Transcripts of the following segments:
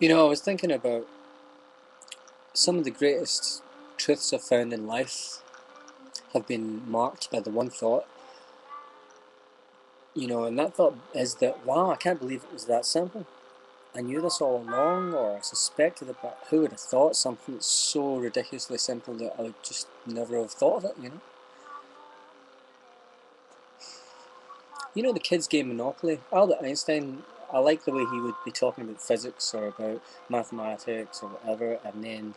You know, I was thinking about some of the greatest truths I've found in life have been marked by the one thought, and that thought is that, wow, I can't believe it was that simple. I knew this all along, or I suspected it, but who would have thought something that's so ridiculously simple that I would just never have thought of it? You know the kids' game Monopoly? Albert Einstein, I like the way he would be talking about physics or about mathematics or whatever, and then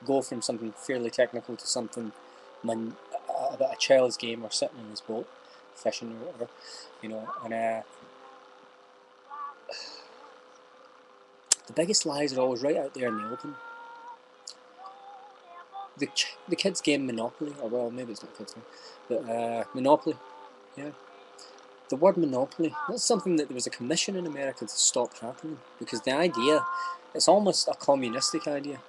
go from something fairly technical to something man, about a child's game or sitting in his boat, fishing or whatever, And the biggest lies are always right out there in the open. The kids' game Monopoly, or well, maybe it's not kids' game, but Monopoly, yeah. The word monopoly, that's something that there was a commission in America to stop happening because the idea, it's almost a communistic idea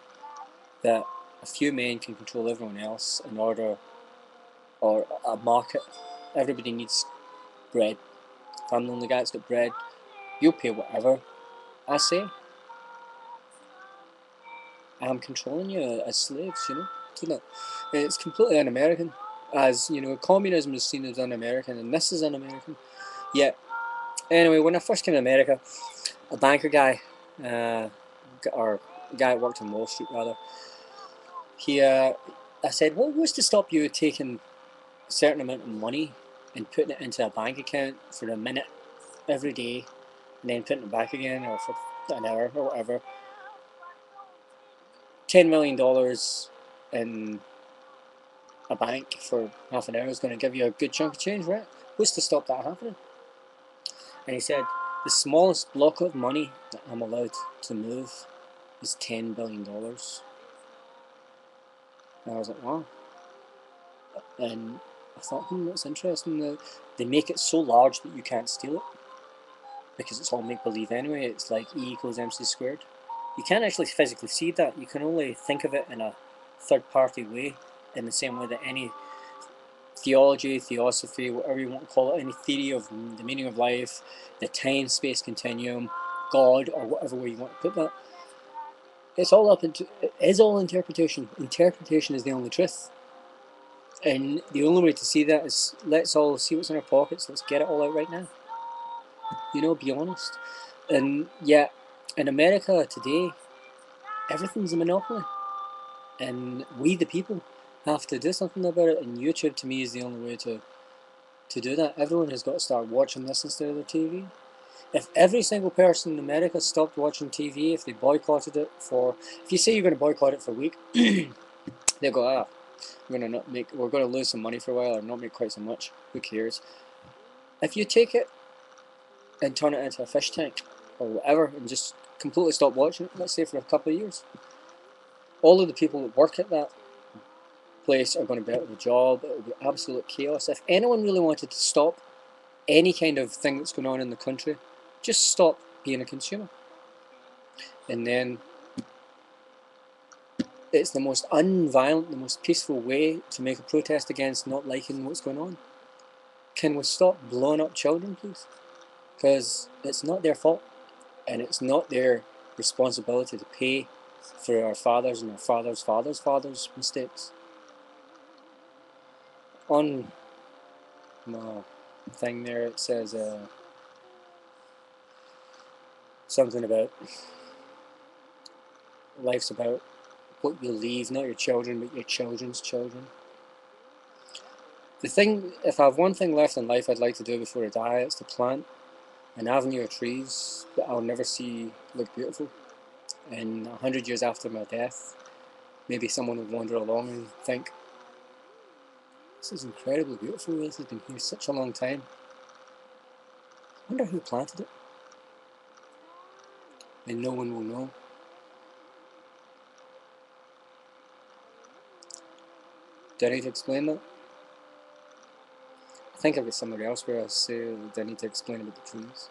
that a few men can control everyone else in order, or a market. Everybody needs bread. If I'm the only guy that's got bread, you'll pay whatever I say. I'm controlling you as slaves. Isn't it? It's completely un-American. As communism is seen as un-American, and this is un-American. Yeah. Anyway, when I first came to America, a banker guy, uh, or a guy that worked on Wall Street rather, I said, "What was to stop you taking a certain amount of money and putting it into a bank account for a minute every day, and then putting it back again, or for an hour or whatever? $10 million in a bank for half an hour is going to give you a good chunk of change, right? What's to stop that happening?" And he said, "The smallest block of money that I'm allowed to move is $10 billion." And I was like, wow. And I thought, that's interesting. They make it so large that you can't steal it because it's all make believe anyway. It's like E equals MC squared. You can't actually physically see that. You can only think of it in a third party way, in the same way that any theology, theosophy, whatever you want to call it, any theory of the meaning of life, the time space continuum, God, or whatever way you want to put that, it is all interpretation. Interpretation is the only truth. And the only way to see that is let's all see what's in our pockets. Let's get it all out right now. Be honest. And yet, in America today, everything's a monopoly. And we, the people, have to do something about it. And YouTube, to me, is the only way to do that. Everyone has got to start watching this instead of their TV. If every single person in America stopped watching TV, if they boycotted it if you say you're going to boycott it for a week, they'll go, we're going to lose some money for a while or not make quite so much. Who cares? If you take it and turn it into a fish tank or whatever and just completely stop watching it, let's say for a couple of years, all of the people that work at that place are going to be out of a job. It will be absolute chaos. If anyone really wanted to stop any kind of thing that's going on in the country, just stop being a consumer. And then it's the most unviolent, the most peaceful way to make a protest against not liking what's going on. Can we stop blowing up children, please? Because it's not their fault, and it's not their responsibility to pay for our fathers and our fathers' fathers' fathers' mistakes. On my thing there, it says something about life's about what you leave, not your children, but your children's children. If I have one thing left in life I'd like to do before I die, it's to plant an avenue of trees that I'll never see look beautiful. And 100 years after my death, maybe someone would wander along and think, this is incredibly beautiful, this has been here such a long time. I wonder who planted it. And no one will know. Do I need to explain that? I think I've got somewhere else where I say that I need to explain about the trees.